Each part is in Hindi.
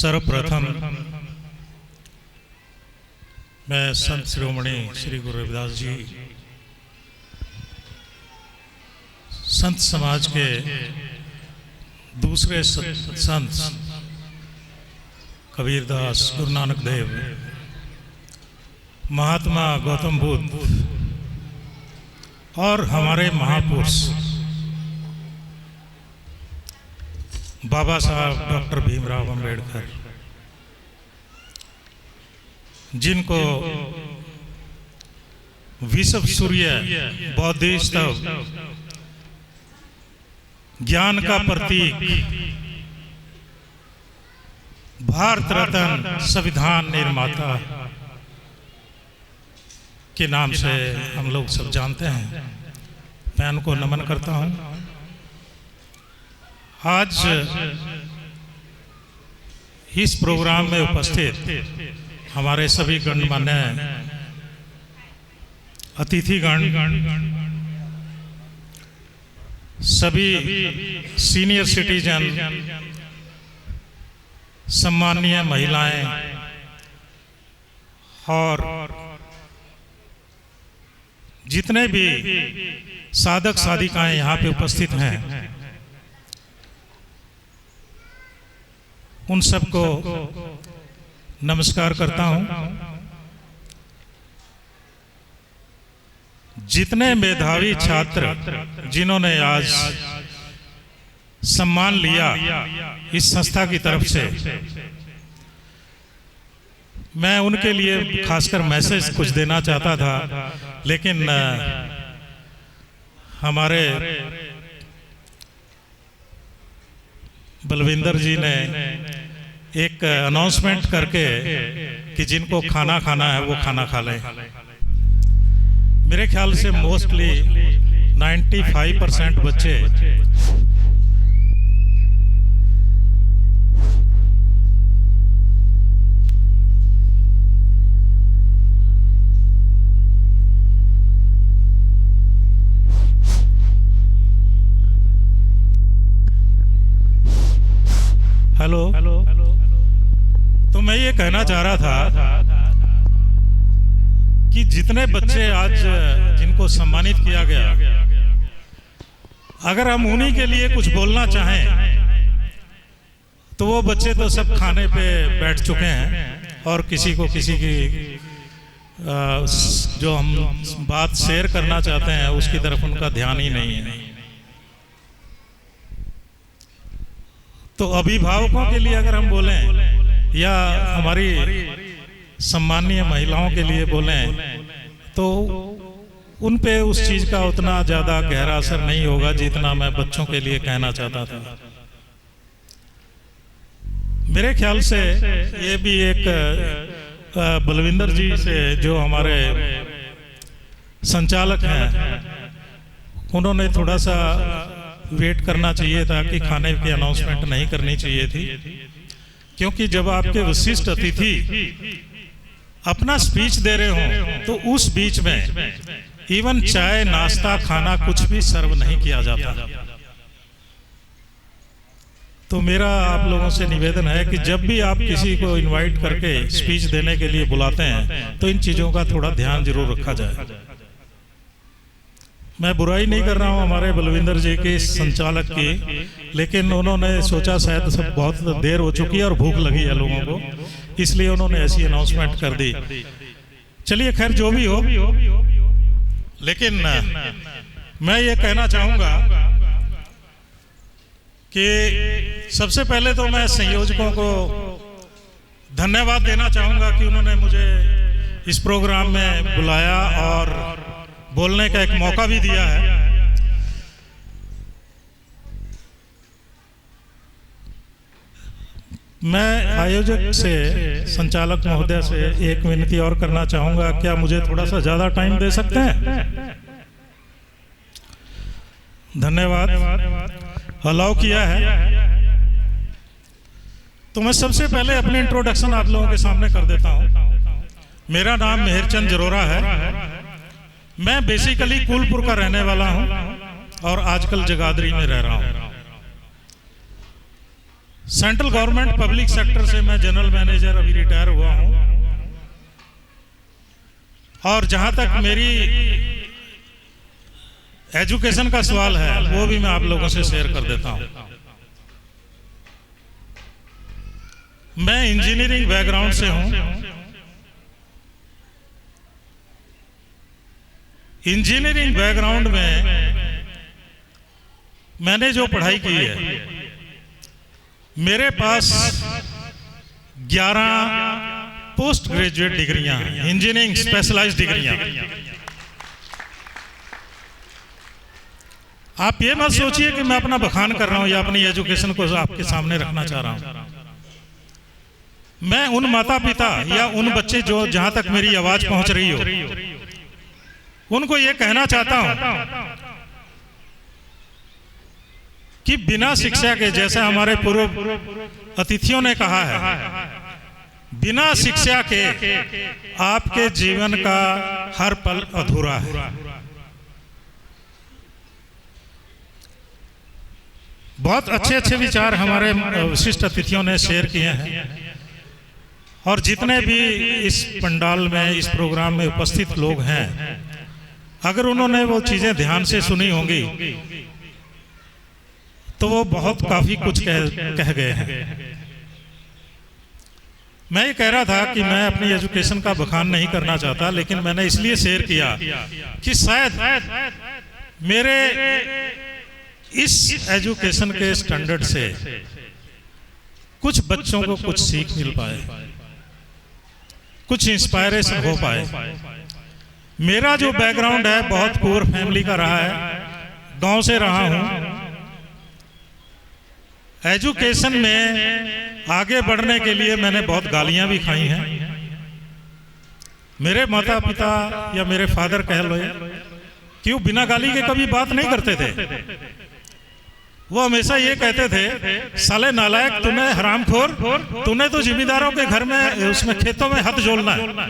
सर्वप्रथम मैं संत शिरोमणि श्री गुरु रविदास जी संत समाज के दूसरे संत कबीरदास, गुरु नानक देव, महात्मा गौतम बुद्ध और हमारे महापुरुष बाबा साहब डॉक्टर भीमराव अंबेडकर, जिनको विश्व सूर्य, बौद्धिस्तव, ज्ञान का प्रतीक, भारत रत्न, संविधान निर्माता के नाम से हम लोग सब जानते हैं। मैं उनको नमन करता हूं। आज इस प्रोग्राम में उपस्थित हमारे सभी गणमान्य अतिथिगण, सभी सीनियर सिटीजन, सम्माननीय महिलाएं और जितने भी साधक साधिकाएं यहाँ पे उपस्थित हैं, उन सबको नमस्कार करता हूं। जितने मेधावी छात्र जिन्होंने आज सम्मान लिया इस संस्था की तरफ से, मैं उनके लिए खासकर मैसेज कुछ देना चाहता था, लेकिन हमारे बलविंदर जी ने एक अनाउंसमेंट करके कि जिनको खाना खाना है वो खाना खा लें। मेरे ख्याल से मोस्टली 95% बच्चे हेलो, तो मैं ये कहना चाह रहा था कि जितने बच्चे आज जिनको सम्मानित किया गया, अगर हम उन्हीं के लिए कुछ बोलना चाहें तो वो बच्चे तो सब खाने पे बैठ चुके हैं और किसी को किसी की जो हम बात शेयर करना चाहते हैं उसकी तरफ उनका ध्यान ही नहीं है। तो अभिभावकों के लिए अगर हम बोलें या हमारी सम्माननीय महिलाओं के लिए बोलें तो उन पे उस चीज का उतना ज्यादा गहरा असर नहीं होगा जितना मैं बच्चों के लिए कहना चाहता था। मेरे ख्याल से ये भी एक बलविंदर जी से जो हमारे संचालक हैं, उन्होंने थोड़ा सा वेट करना चाहिए था कि खाने की अनाउंसमेंट नहीं करनी चाहिए थी, क्योंकि जब आपके विशिष्ट अतिथि अपना स्पीच दे रहे हो तो उस बीच में इवन चाय, नाश्ता, खाना कुछ भी सर्व नहीं किया जाता। तो मेरा आप लोगों से निवेदन है कि जब भी आप किसी को इनवाइट करके स्पीच देने के लिए बुलाते हैं तो इन चीजों का थोड़ा ध्यान जरूर रखा जाए। मैं बुराई नहीं कर रहा हूं हमारे बलविंदर जी के संचालक की, लेकिन उन्होंने सोचा शायद सब बहुत देर हो चुकी है और भूख लगी है लोगों को, इसलिए उन्होंने ऐसी अनाउंसमेंट कर दी। चलिए खैर जो भी हो, लेकिन मैं ये कहना चाहूंगा कि सबसे पहले तो मैं संयोजकों को धन्यवाद देना चाहूंगा कि उन्होंने मुझे इस प्रोग्राम में बुलाया और बोलने का एक मौका भी दिया है। मैं आयोजक से, संचालक महोदय से एक विनती और करना चाहूंगा, क्या मुझे थोड़ा सा ज्यादा टाइम दे सकते हैं? धन्यवाद, अलाउ किया है। तो मैं सबसे पहले अपनी इंट्रोडक्शन आप लोगों के सामने कर देता हूं। मेरा नाम मेहरचंद जरोरा है। मैं बेसिकली कुलपुर का रहने वाला हूं और आजकल जगाधरी में रह रहा हूं। सेंट्रल गवर्नमेंट पब्लिक सेक्टर से मैं जनरल मैनेजर अभी रिटायर हुआ हूं, और जहां तक मेरी एजुकेशन का सवाल है वो भी मैं आप लोगों से शेयर कर देता हूं। मैं इंजीनियरिंग बैकग्राउंड से हूं। इंजीनियरिंग बैकग्राउंड में मैंने जो पढ़ाई की है, मेरे पास 11 पोस्ट ग्रेजुएट डिग्रियां हैं, इंजीनियरिंग स्पेशलाइज्ड डिग्रियां। आप ये मत सोचिए कि मैं अपना बखान कर रहा हूं या अपनी एजुकेशन को आपके सामने रखना चाह रहा हूं। मैं उन माता पिता या उन बच्चे जो जहां तक मेरी आवाज पहुंच रही हो, उनको ये कहना चाहता हूं कि बिना शिक्षा के, जैसा हमारे पूर्व अतिथियों ने कहा है, बिना शिक्षा के आपके जीवन का हर पल अधूरा है। बहुत अच्छे अच्छे विचार हमारे विशिष्ट अतिथियों ने शेयर किए हैं, और जितने भी इस पंडाल में, इस प्रोग्राम में उपस्थित लोग हैं, अगर उन्होंने वो चीजें ध्यान से सुनी होंगी तो वो बहुत काफी कुछ कह गए हैं। मैं ये कह रहा था कि मैं अपनी एजुकेशन का बखान नहीं करना चाहता, लेकिन मैंने इसलिए शेयर किया कि शायद मेरे इस एजुकेशन के स्टैंडर्ड से कुछ बच्चों को कुछ सीख मिल पाए, कुछ इंस्पायरेशन हो पाए। मेरा जो बैकग्राउंड है बहुत पुअर फैमिली का रहा है, गांव से रहा हूं। एजुकेशन में आगे बढ़ने के लिए मैंने बहुत गालियां भी खाई हैं। मेरे माता पिता या मेरे फादर कह लो कि वो बिना गाली के कभी बात नहीं करते थे। वो हमेशा ये कहते थे, साले नालायक, तूने हरामखोर, तूने तो जिम्मेदारों के घर में उसमें खेतों में हाथ जोड़ना है,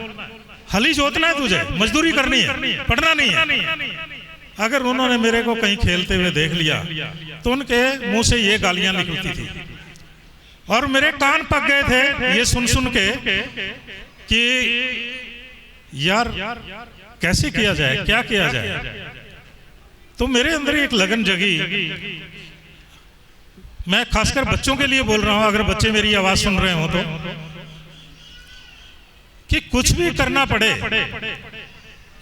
हली जोतना है, तुझे मजदूरी करनी है, पढ़ना नहीं है। अगर उन्होंने मेरे को कहीं खेलते हुए देख लिया तो उनके मुंह से ये गालियां निकलती थी, और मेरे कान पक गए थे ये सुन सुन के कि यार कैसे किया जाए, क्या किया जाए। तो मेरे अंदर एक लगन जगी। मैं खासकर बच्चों के लिए बोल रहा हूं, अगर बच्चे मेरी आवाज सुन रहे हो तो, कि कुछ भी करना पड़े,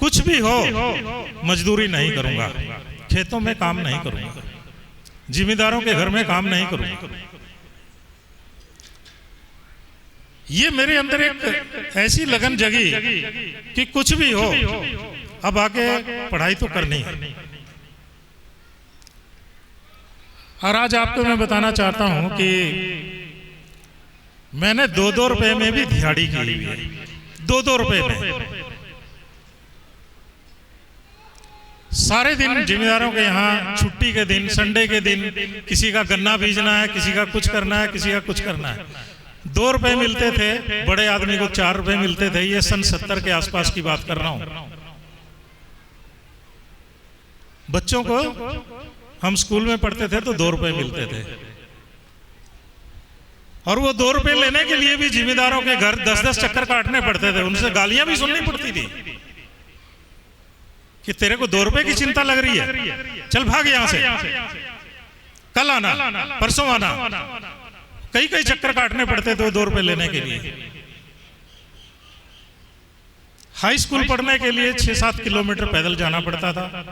कुछ भी हो, मजदूरी नहीं करूंगा, खेतों में काम नहीं करूंगा, जिम्मेदारों के घर में काम नहीं करूंगा। ये मेरे अंदर एक ऐसी लगन जगी कि कुछ भी हो, अब आगे पढ़ाई तो करनी है। और आज आपको मैं बताना चाहता हूं कि मैंने 2-2 रुपए में भी दिहाड़ी की हुई है, 2-2 रुपए में। सारे दिन जिम्मेदारों के यहाँ, छुट्टी के दिन, संडे के दिन, किसी का गन्ना बीजना है, किसी का कुछ करना है, किसी का कुछ करना है। 2 रुपए मिलते थे, बड़े आदमी को 4 रुपए मिलते थे। ये सन 70 के आसपास की बात कर रहा हूं। बच्चों को हम स्कूल में पढ़ते थे तो 2 रुपए मिलते थे, और वो 2 रुपए लेने के लिए भी जिम्मेदारों के घर 10-10 चक्कर काटने पड़ते थे। उनसे गालियां भी सुननी पड़ती थी कि तेरे को 2 रुपए की चिंता लग रही है, चल भाग यहां से, कल आना, परसों आना। कई चक्कर काटने पड़ते थे 2 रुपए लेने के लिए। हाई स्कूल पढ़ने के लिए 6-7 किलोमीटर पैदल जाना पड़ता था।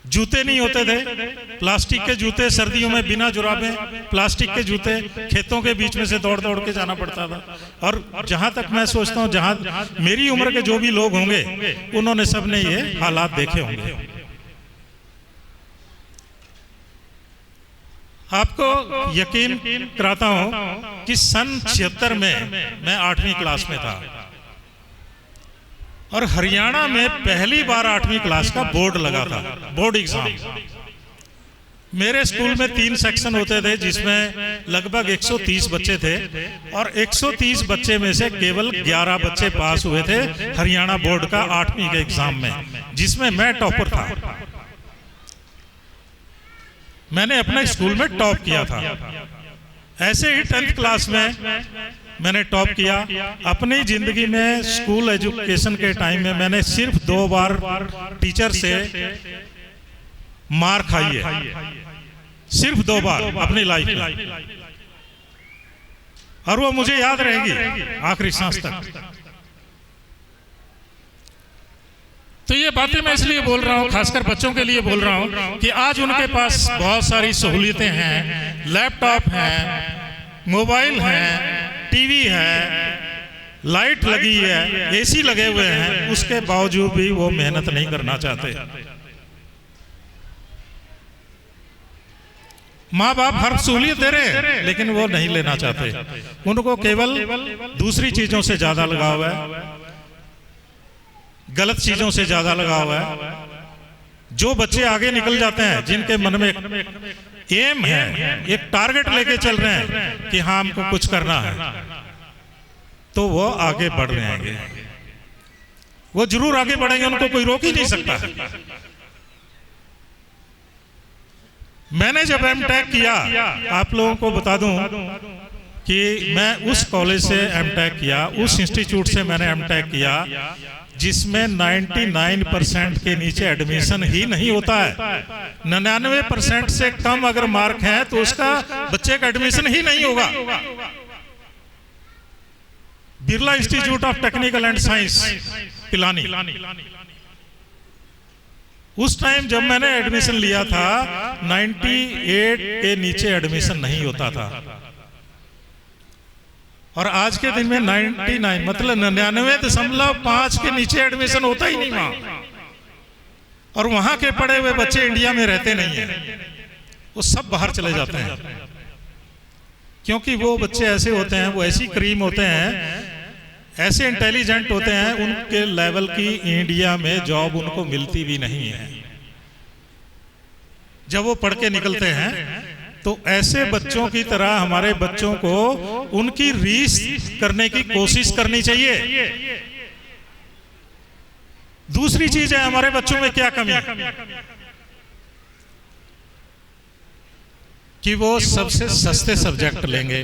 जूते नहीं होते थे, प्लास्टिक के जूते, सर्दियों में बिना जुराबे प्लास्टिक के जूते, खेतों के बीच में से दौड़ दौड़ के जाना पड़ता था। और जहां तक मैं सोचता हूं, जहां मेरी उम्र के जो भी लोग होंगे, उन्होंने सबने ये हालात देखे होंगे। आपको यकीन कराता हूं कि सन 76 में मैं 8वीं क्लास में था, और हरियाणा में पहली बार 8वीं क्लास का बोर्ड लगा था, बोर्ड एग्जाम। मेरे स्कूल में 3 सेक्शन होते थे, जिसमें लगभग 130 बच्चे थे, और 130 बच्चे में से केवल 11 बच्चे पास हुए थे हरियाणा बोर्ड का 8वीं के एग्जाम में, जिसमें मैं टॉपर था। मैंने अपने स्कूल में टॉप किया था। ऐसे ही 10th क्लास में मैंने टॉप किया। अपनी जिंदगी में स्कूल एजुकेशन के टाइम में मैंने सिर्फ 2 बार टीचर से मार खाई है, सिर्फ 2 बार अपनी लाइफ में, और वो मुझे याद रहेगी आखिरी सांस तक। तो ये बातें मैं इसलिए बोल रहा हूँ, खासकर बच्चों के लिए बोल रहा हूँ कि आज उनके पास बहुत सारी सहूलियतें हैं, लैपटॉप है, मोबाइल है, टीवी है, लाइट लगी है, एसी लगे हुए हैं, उसके बावजूद भी वो मेहनत नहीं करना चाहते। माँ बाप हर सहूलियत दे रहे हैं लेकिन वो नहीं लेना चाहते। उनको केवल दूसरी चीजों से ज्यादा लगाव है, गलत चीजों से ज्यादा लगाव है। जो बच्चे आगे निकल जाते हैं, जिनके मन में एम है, एक टारगेट लेके चल रहे हैं कि हाँ हमको कुछ करना है, तो वो आगे बढ़ रहे हैं। वो जरूर आगे बढ़ेंगे, उनको कोई रोक ही नहीं सकता। मैंने जब एमटेक किया, आप लोगों को बता दूं कि मैं उस कॉलेज से एमटेक किया, उस इंस्टीट्यूट से मैंने एमटेक किया जिसमें 99% के नीचे एडमिशन ही नहीं होता है। 99% से कम अगर मार्क हैं तो उसका बच्चे का एडमिशन ही नहीं होगा। Birla institute of technical and science Pilani. उस टाइम जब मैंने एडमिशन लिया था 98 के नीचे एडमिशन नहीं होता था, और आज के दिन में 99 मतलब 99.5 के नीचे एडमिशन होता ही नहीं वहां। और वहां के पढ़े हुए बच्चे इंडिया में रहते नहीं हैं, वो सब बाहर चले जाते हैं, क्योंकि वो बच्चे ऐसे होते हैं, वो ऐसी क्रीम होते हैं, ऐसे इंटेलिजेंट होते हैं, उनके लेवल की इंडिया में जॉब उनको मिलती भी नहीं है। जब वो पढ़ के निकलते हैं तो ऐसे बच्चों की तरह हमारे बच्चों को उनकी रीस करने की कोशिश करनी चाहिए। दूसरी चीज है, हमारे बच्चों में क्या कमी है कि वो सबसे सस्ते सब्जेक्ट लेंगे,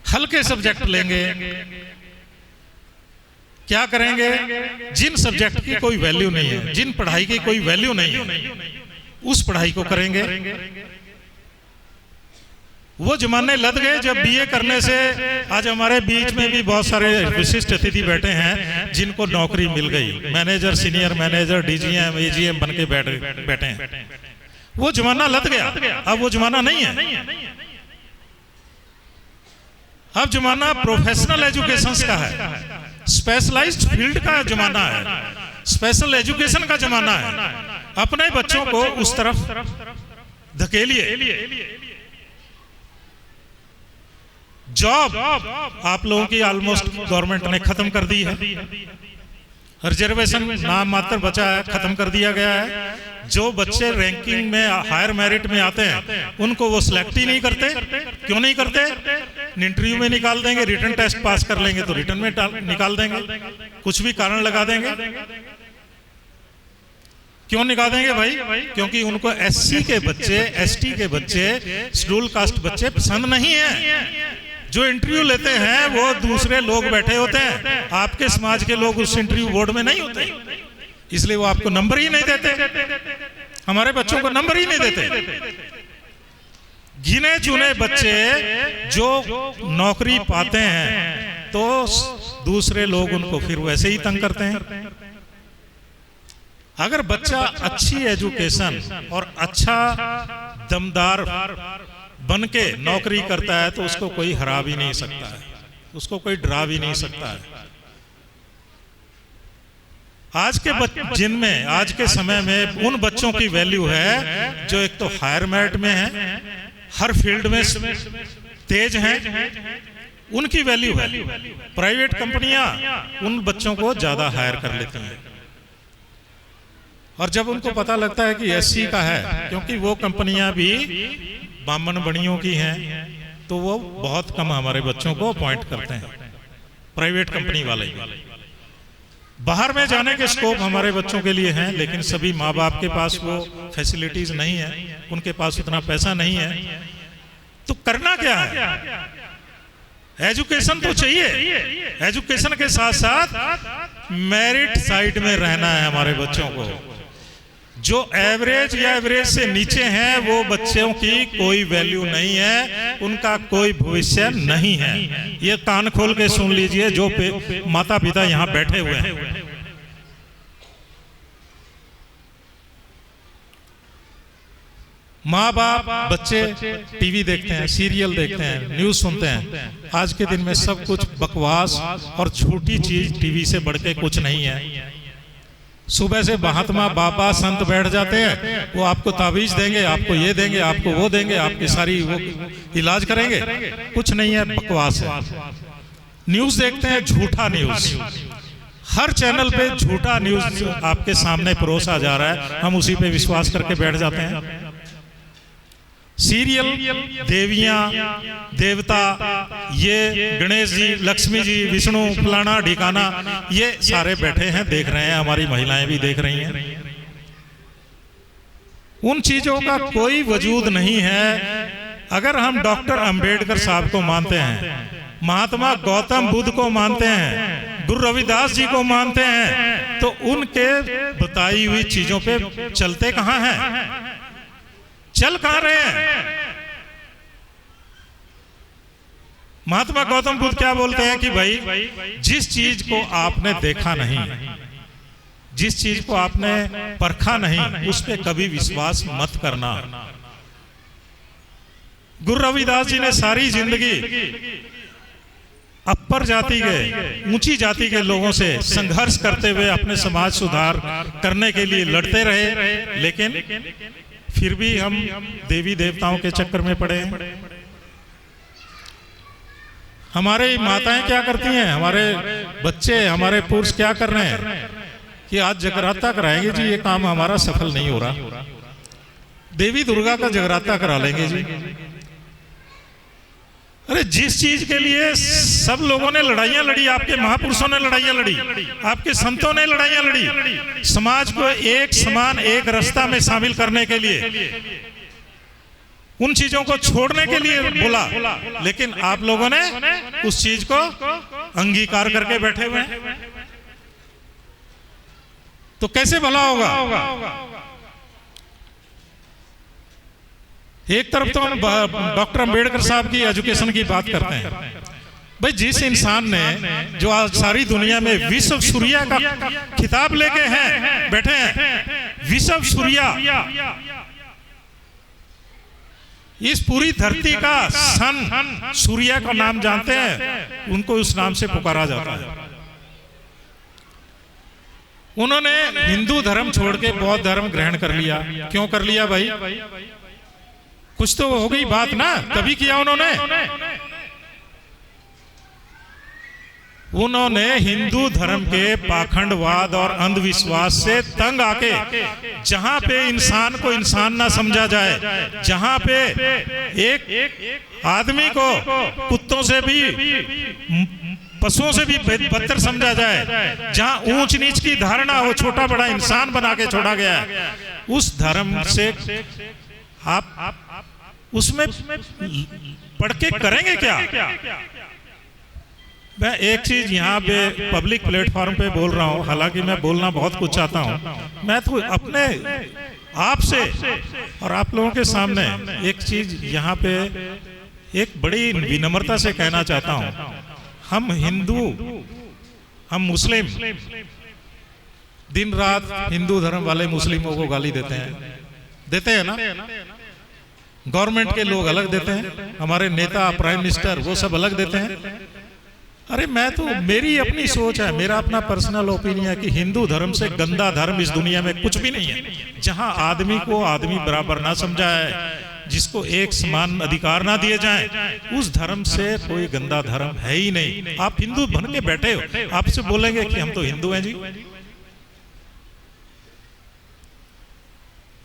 हल्के सब्जेक्ट लेंगे। क्या करेंगे? जिन सब्जेक्ट की कोई वैल्यू नहीं है, जिन पढ़ाई की कोई वैल्यू नहीं है, उस पढ़ाई को करेंगे। वो जमाने लद गए जब बीए करने से, आज हमारे बीच में भी बहुत सारे विशिष्ट अतिथि बैठे हैं जिनको नौकरी मिल गई, manager, senior manager, DGM, AGM बन के बैठे हैं। वो जमाना लद गया, अब वो जमाना नहीं है। अब जमाना प्रोफेशनल एजुकेशन का है, स्पेशलाइज्ड फील्ड का जमाना है, स्पेशल एजुकेशन का जमाना है। अपने बच्चों को उस तरफ धकेलिए। जॉब आप लोगों की ऑलमोस्ट गवर्नमेंट ने खत्म कर दी है, रिजर्वेशन नाम मात्र बचा है, खत्म कर दिया गया है। जो बच्चे रैंकिंग में हायर मेरिट में आते हैं उनको वो सिलेक्ट ही नहीं करते। क्यों नहीं करते? इंटरव्यू में निकाल देंगे, रिटन टेस्ट पास कर लेंगे तो रिटन में निकाल देंगे, कुछ भी कारण लगा देंगे। क्यों निकाल देंगे भाई? क्योंकि उनको एससी के बच्चे, एसटी के बच्चे, शेड्यूल कास्ट बच्चे पसंद नहीं है। जो इंटरव्यू लेते हैं वो दूसरे लोग बैठे होते हैं, आपके समाज के लोग उस इंटरव्यू बोर्ड में नहीं होते, इसलिए वो आपको नंबर ही नहीं देते। हमारे बच्चों को नंबर ही नहीं देते। गिने चुने बच्चे जो नौकरी पाते हैं तो दूसरे लोग उनको फिर वैसे ही तंग करते हैं। अगर बच्चा अच्छी एजुकेशन और अच्छा दमदार बन के नौकरी करता है तो उसको कोई हरा भी नहीं सकता है, उसको कोई डरा भी नहीं सकता है। आज के जिनमें आज के समय में उन बच्चों की वैल्यू है जो एक तो हायर मेरिट में है, हर फील्ड में तेज हैं, उनकी वैल्यू है। प्राइवेट कंपनियां उन बच्चों को ज्यादा हायर कर लेती हैं, और जब उनको पता लगता है कि एससी का है, क्योंकि वो कंपनियां भी बामन बड़ियों की हैं, तो वो बहुत कम हमारे बच्चों को अपॉइंट करते हैं, प्राइवेट कंपनी वाले। बाहर में जाने के स्कोप हमारे बच्चों के लिए हैं, लेकिन सभी माँ बाप के पास वो फैसिलिटीज नहीं है, उनके पास उतना पैसा नहीं है। तो करना क्या है? एजुकेशन तो चाहिए, एजुकेशन के साथ साथ मेरिट साइड में रहना है हमारे बच्चों को। जो एवरेज या एवरेज से नीचे हैं वो बच्चों की कोई वैल्यू नहीं है, उनका कोई भविष्य नहीं है। ये कान खोल के सुन लीजिए जो माता पिता यहाँ बैठे हुए हैं। माँ बाप बच्चे टीवी देखते हैं, सीरियल देखते हैं, न्यूज सुनते हैं। आज के दिन में सब कुछ बकवास और झूठी चीज टीवी से बढ़ के कुछ नहीं है। सुबह से महात्मा बाबा संत बैठ जाते हैं, वो आपको ताबीज देंगे, आपको ये देंगे, आपको वो देंगे, आपकी सारी वो इलाज करेंगे। कुछ नहीं है, बकवास है। न्यूज देखते हैं, झूठा न्यूज, हर चैनल पे झूठा न्यूज आपके सामने परोसा जा रहा है, हम उसी पे विश्वास करके बैठ जाते हैं। सीरियल, देवियां देवता, ये गणेश जी, लक्ष्मी जी, विष्णु, फलाना ढिकाना, ये सारे बैठे हैं, देख रहे हैं, हमारी महिलाएं भी देख रही हैं। उन चीजों का कोई वजूद नहीं है। अगर हम डॉक्टर अंबेडकर साहब को मानते हैं, महात्मा गौतम बुद्ध को मानते हैं, गुरु रविदास जी को मानते हैं, तो उनके बताई हुई चीजों पे चलते कहां हैं? चल कहां रहे हैं? महात्मा गौतम बुद्ध क्या बोलते हैं कि भाई जिस चीज को आपने देखा नहीं, जिस चीज को आपने परखा नहीं, उस पे कभी विश्वास मत करना। गुरु रविदास जी ने सारी जिंदगी अपर जाति के, ऊंची जाति के लोगों से संघर्ष करते हुए अपने समाज सुधार करने के लिए लड़ते रहे, लेकिन फिर भी हम देवी देवताओं के चक्कर में पड़े हैं। हमारे माताएं क्या करती हैं, हमारे बच्चे, हमारे पुरुष क्या कर रहे हैं कि आज जगराता कराएंगे जी, ये काम हमारा सफल नहीं हो रहा, देवी दुर्गा का जगराता करा लेंगे जी। अरे जिस चीज के लिए सब लोगों ने लड़ाइयां लड़ी, आपके महापुरुषों ने लड़ाइयां लड़ी, आपके संतों ने लड़ाइयां लड़ी, समाज को एक समान, एक रास्ता में शामिल करने के लिए, उन चीजों को छोड़ने के लिए बोला, लेकिन आप लोगों ने उस चीज को अंगीकार करके बैठे हुए हैं। तो कैसे भला होगा? एक तरफ तो हम डॉक्टर अंबेडकर साहब की एजुकेशन की बात करते हैं। भाई जिस इंसान ने, जो आज सारी दुनिया में विश्व सूर्या का खिताब लेके हैं, बैठे हैं, विश्व सूर्या, इस पूरी धरती का सन सूर्या का नाम जानते हैं, उनको उस नाम से पुकारा जाता है। उन्होंने हिंदू धर्म छोड़ के बौद्ध धर्म ग्रहण कर लिया। क्यों कर लिया भाई? कुछ तो हो गई बात ना, तभी किया उन्होंने। उन्होंने हिंदू धर्म के पाखंडवाद और अंधविश्वास से तंग आके, जहां पे इंसान को इंसान ना समझा जाए, जहां पे एक आदमी को कुत्तों से भी, पशुओं से भी बदतर समझा जाए, जहां ऊंच नीच की धारणा हो, छोटा बड़ा इंसान बना के छोड़ा गया है, उस धर्म से आप उसमें पढ़ के करेंगे क्या? मैं एक चीज यहाँ पे पब्लिक प्लेटफॉर्म पे बोल रहा हूँ, हालांकि मैं बोलना बहुत कुछ चाहता हूँ, मैं तो अपने आप से और आप लोगों के सामने एक चीज यहाँ पे एक बड़ी विनम्रता से कहना चाहता हूँ। हम हिंदू, हम मुस्लिम दिन रात हिंदू धर्म वाले मुस्लिमों को गाली देते हैं ना। गवर्नमेंट के लोग अलग देते हैं, हमारे नेता, प्राइम मिनिस्टर, वो सब अलग देते हैं। अरे मैं तो, मेरी अपनी सोच है, मेरा अपना पर्सनल ओपिनियन है कि हिंदू धर्म से गंदा धर्म इस दुनिया में कुछ भी नहीं है। जहां आदमी को आदमी बराबर ना समझा है, जिसको एक समान अधिकार ना दिए जाएं, उस धर्म से कोई गंदा धर्म है ही नहीं। आप हिंदू बन के बैठे हो, आपसे बोलेंगे कि हम तो हिंदू हैं जी।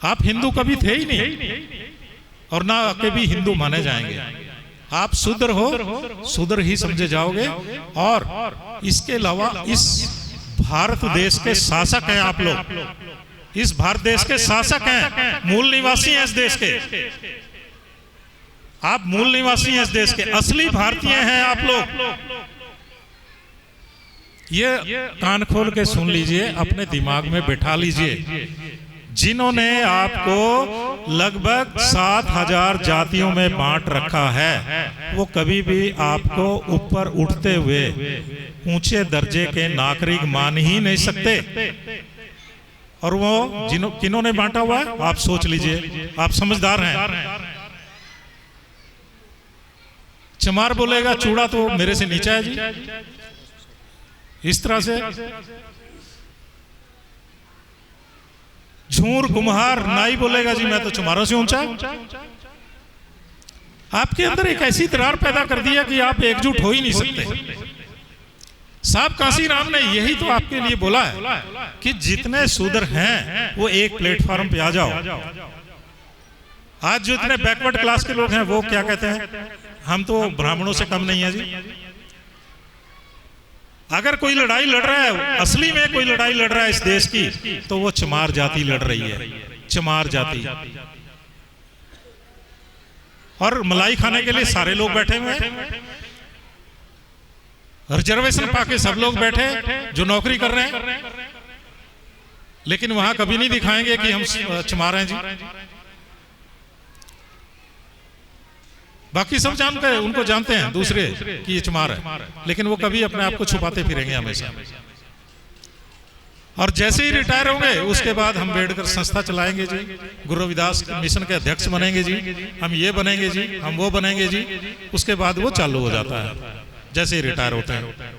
आप हिंदू कभी थे ही नहीं और ना कभी हिंदू माने जाएंगे। आप शूद्र हो, शूद्र ही समझे जाओगे। और इसके अलावा इस भारत देश के शासक हैं आप लोग, इस भारत देश के शासक हैं, मूल निवासी हैं इस देश के, आप मूल निवासी हैं इस देश के, असली भारतीय हैं आप लोग। ये कान खोल के सुन लीजिए, अपने दिमाग में बैठा लीजिए। जिन्होंने आपको लगभग 7,000 जातियों में बांट रखा है, वो कभी भी आपको ऊपर उठते हुए ऊंचे दर्जे के नागरिक मान ही नहीं सकते। और वो किन्होंने बांटा हुआ है आप सोच लीजिए, आप समझदार हैं। चमार बोलेगा चूड़ा तो मेरे से नीचा है जी, इस तरह से। झूर कुम्हार नाई बोलेगा जी मैं तो चमारों से ऊंचा। आपके अंदर एक ऐसी दरार पैदा कर दिया कि आप एकजुट हो ही नहीं सकते। साहब काशी राम ने यही तो आपके लिए बोला है कि जितने शूद्र हैं वो एक प्लेटफॉर्म पे आ जाओ। आज जो इतने बैकवर्ड क्लास के लोग हैं वो क्या कहते हैं, हम तो ब्राह्मणों से कम नहीं है जी। अगर कोई लड़ाई लड़ रहा है, असली में कोई लड़ाई लड़ रहा है इस देश की, तो वो चमार जाति लड़ रही है, चमार जाति। और मलाई खाने के लिए सारे लोग बैठे हुए हैं, रिजर्वेशन पाके सब लोग बैठे जो नौकरी कर रहे हैं, लेकिन वहां कभी नहीं दिखाएंगे कि हम चमार हैं जी। बाकी सब जानते हैं, उनको जानते हैं दूसरे कि ये चमार है, लेकिन वो कभी अपने आप को छुपाते फिरेंगे हमेशा। और जैसे ही रिटायर होंगे उसके बाद हम अम्बेडकर संस्था चलाएंगे जी, गुरु रविदास मिशन के अध्यक्ष बनेंगे जी, हम ये बनेंगे जी, हम वो बनेंगे जी। उसके बाद वो चालू हो जाता है जैसे ही रिटायर होते हैं।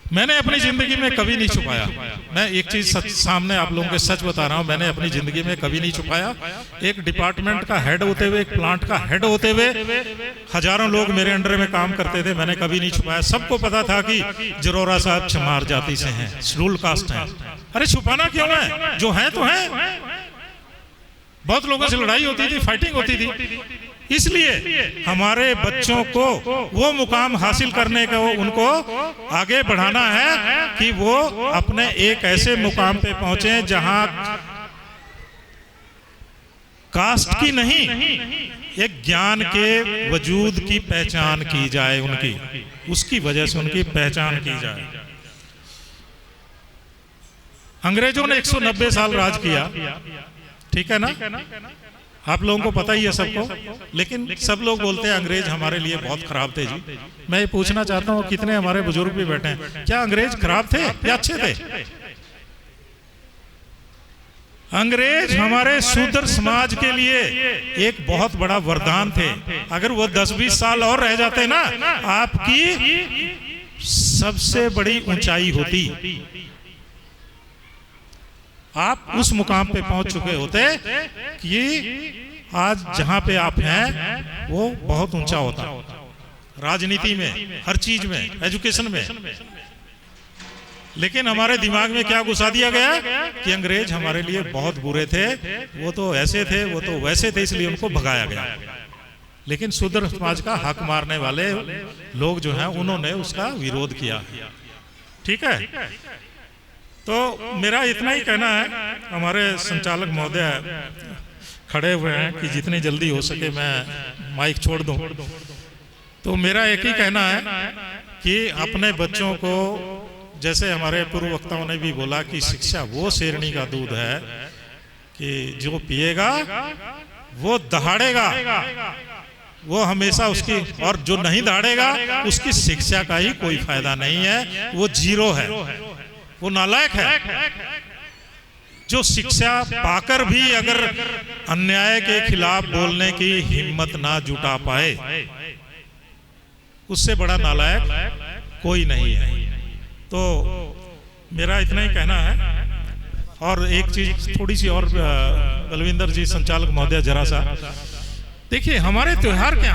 मैंने अपनी जिंदगी में कभी नहीं छुपाया, मैं एक चीज सामने आप लोगों के सच बता रहा हूं, मैंने अपनी जिंदगी में कभी नहीं छुपाया। एक डिपार्टमेंट का हेड होते हुए, एक प्लांट का हेड होते हुए, हजारों लोग मेरे अंडर में काम करते थे, मैंने कभी नहीं छुपाया। सबको पता था कि जरोरा साहब चमार जाति से हैं, शेड्यूल्ड कास्ट हैं। अरे छुपाना क्यों है, जो है तो है। बहुत लोगों से लड़ाई होती थी, फाइटिंग होती थी, इसलिए हमारे बच्चों को वो मुकाम हासिल करने का उनको आगे बढ़ाना है कि वो अपने एक ऐसे मुकाम पे पहुंचे जहां कास्ट की नहीं, एक ज्ञान के वजूद की पहचान की जाए उनकी, उसकी वजह से उनकी पहचान की जाए। अंग्रेजों ने 190 साल राज किया, ठीक है ना, आप लोगों को पता ही है सबको, लेकिन सब लोग बोलते हैं अंग्रेज हमारे लिए बहुत खराब थे जी। मैं ये पूछना चाहता हूँ कितने हमारे बुजुर्ग भी बैठे हैं, क्या अंग्रेज खराब थे या अच्छे थे? अंग्रेज हमारे शूद्र समाज के लिए एक बहुत बड़ा वरदान थे। अगर वो 10-20 साल और रह जाते ना, आपकी सबसे बड़ी ऊंचाई होती, आप उस मुकाम पे पहुंच चुके होते कि आज जहां पे आप हैं वो बहुत ऊंचा होता, राजनीति में, हर चीज में, एजुकेशन में। लेकिन हमारे दिमाग में क्या घुसा दिया गया कि अंग्रेज हमारे लिए बहुत बुरे थे, वो तो ऐसे थे, वो तो वैसे थे, इसलिए उनको भगाया गया। लेकिन शूद्र समाज का हक मारने वाले लोग जो हैं उन्होंने उसका विरोध किया, ठीक है। तो मेरा इतना ही कहना है, हमारे संचालक महोदय खड़े हुए हैं कि जितनी जल्दी हो सके मैं माइक छोड़ दूं। तो मेरा एक ही कहना है कि अपने बच्चों को, जैसे हमारे पूर्व वक्ताओं ने भी बोला कि शिक्षा वो शेरनी का दूध है कि जो पिएगा वो दहाड़ेगा, वो हमेशा उसकी, और जो नहीं दहाड़ेगा उसकी शिक्षा का ही कोई फायदा नहीं है, वो जीरो है, वो नालायक है। जो शिक्षा पाकर भी अगर अन्याय के खिलाफ बोलने की हिम्मत ना जुटा पाए, उससे बड़ा नालायक कोई नहीं है। तो मेरा इतना ही कहना है। और एक चीज थोड़ी सी और, बलविंदर जी संचालक महोदय, जरा सा देखिए हमारे त्योहार क्या,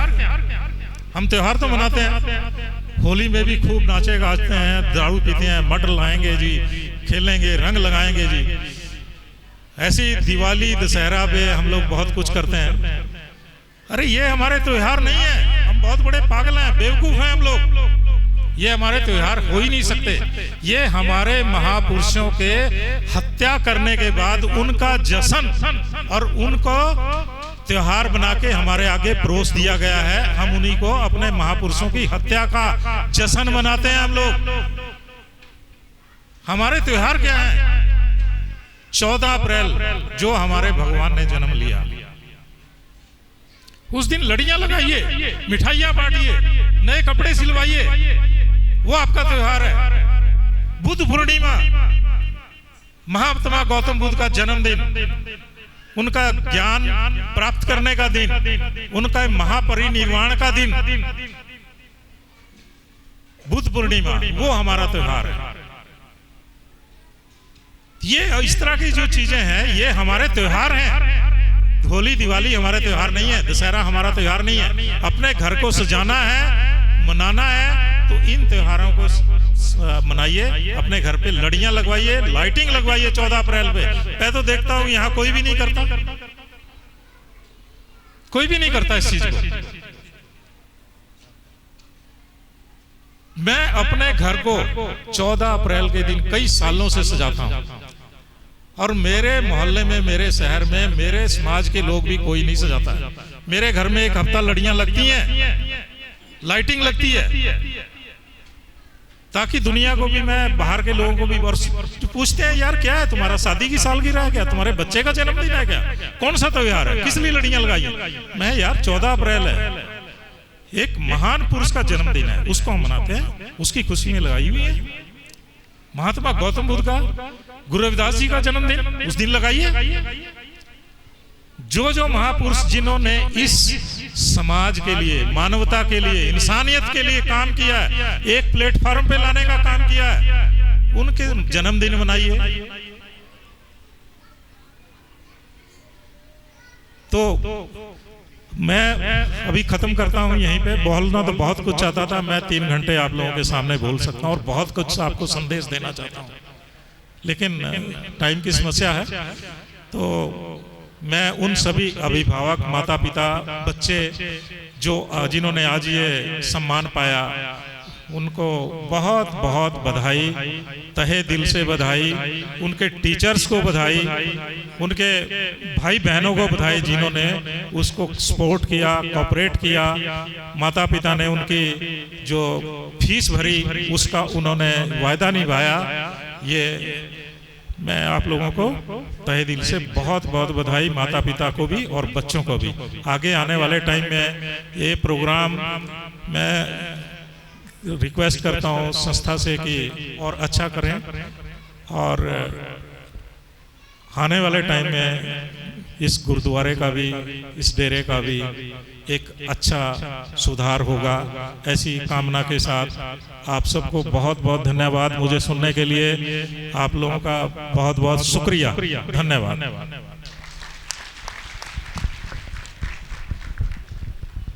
हम त्योहार तो मनाते हैं, होली में भी खूब नाचे गाते हैं, दारू पीते हैं, मटर लाएंगे जी, खेलेंगे, रंग लगाएंगे जी। ऐसी दिवाली दशहरा पे हम लोग बहुत कुछ करते हैं। अरे ये हमारे त्योहार नहीं है, हम बहुत बड़े पागल हैं, बेवकूफ हैं हम लोग। ये हमारे त्योहार हो ही नहीं सकते। ये हमारे महापुरुषों के हत्या करने के बाद उनका जश्न और उनको त्योहार बना के हमारे आगे परोस दिया गया है। हम उन्हीं को अपने महापुरुषों की हत्या का जश्न मनाते हैं हम लोग। हमारे त्योहार क्या है? 14 अप्रैल जो हमारे भगवान ने जन्म लिया, उस दिन लड़ियां लगाइए, मिठाइयां बांटिए, नए कपड़े सिलवाइए, वो आपका त्योहार है। बुद्ध पूर्णिमा, महात्मा गौतम बुद्ध का जन्मदिन, उनका ज्ञान प्राप्त करने का दिन, उनका महापरिनिर्वाण का दिन, बुद्ध पूर्णिमा, वो हमारा त्योहार है। ये इस तरह की जो चीजें हैं ये हमारे त्योहार हैं। होली दिवाली हमारे त्योहार नहीं है, दशहरा हमारा त्योहार नहीं है। अपने घर को सजाना है, मनाना है, तो इन त्योहारों को मनाइए। अपने घर पे लड़ियां लगवाइए, लाइटिंग लगवाइए 14 अप्रैल पे। मैं तो देखता हूं यहाँ कोई भी नहीं करता, कोई भी नहीं करता इस चीज को। मैं अपने घर को 14 अप्रैल के दिन कई सालों से सजाता हूं, और मेरे मोहल्ले में, मेरे शहर में, मेरे समाज के लोग भी कोई नहीं सजाता है। मेरे घर में एक हफ्ता लड़ियां लगती हैं, लाइटिंग लगती है, ताकि दुनिया को भी, मैं बाहर के लोगों को भी, और पूछते हैं यार क्या है तुम्हारा, शादी की सालगिरह है क्या, तुम्हारे बच्चे का जन्मदिन है क्या, कौन सा त्योहार है, किस लिए लड़ियां लगाई? मैं यार 14 अप्रैल है, एक महान पुरुष का जन्मदिन है, उसको हम मनाते हैं, उसकी खुशी में लगाई हुई है। महात्मा गौतम बुद्ध का, गुरु रविदास जी का जन्मदिन, उस दिन लगाइए। जो महापुरुष जिन्होंने इस समाज के लिए, मानवता के लिए, इंसानियत के लिए काम किया है, एक प्लेटफॉर्म पे लाने का काम किया है, उनके जन्मदिन मनाइए। तो मैं अभी खत्म करता हूं यहीं पे। बोलना तो बहुत कुछ चाहता था, मैं 3 घंटे आप लोगों के सामने बोल सकता हूं और बहुत कुछ आपको संदेश देना चाहता हूं, लेकिन टाइम की समस्या है। तो मैं उन सभी अभिभावक, माता पिता, बच्चे जो जिन्होंने आज ये सम्मान पाया, उनको बहुत बहुत बधाई, तहे दिल से बधाई। उनके टीचर्स को बधाई, उनके भाई बहनों को बधाई जिन्होंने उसको सपोर्ट किया, कोऑपरेट किया। माता पिता ने उनकी जो फीस भरी उसका उन्होंने वायदा निभाया। ये मैं आप लोगों को तहे दिल से बहुत बहुत बधाई, माता पिता को भी और बच्चों को भी। आगे आने वाले टाइम में ये प्रोग्राम मैं रिक्वेस्ट करता हूँ संस्था से कि और अच्छा करें, और आने वाले टाइम में इस गुरुद्वारे का भी, इस डेरे का भी एक अच्छा सुधार होगा, ऐसी कामना के साथ आप सबको बहुत बहुत धन्यवाद। मुझे सुनने के लिए आप लोगों का बहुत बहुत शुक्रिया, धन्यवाद।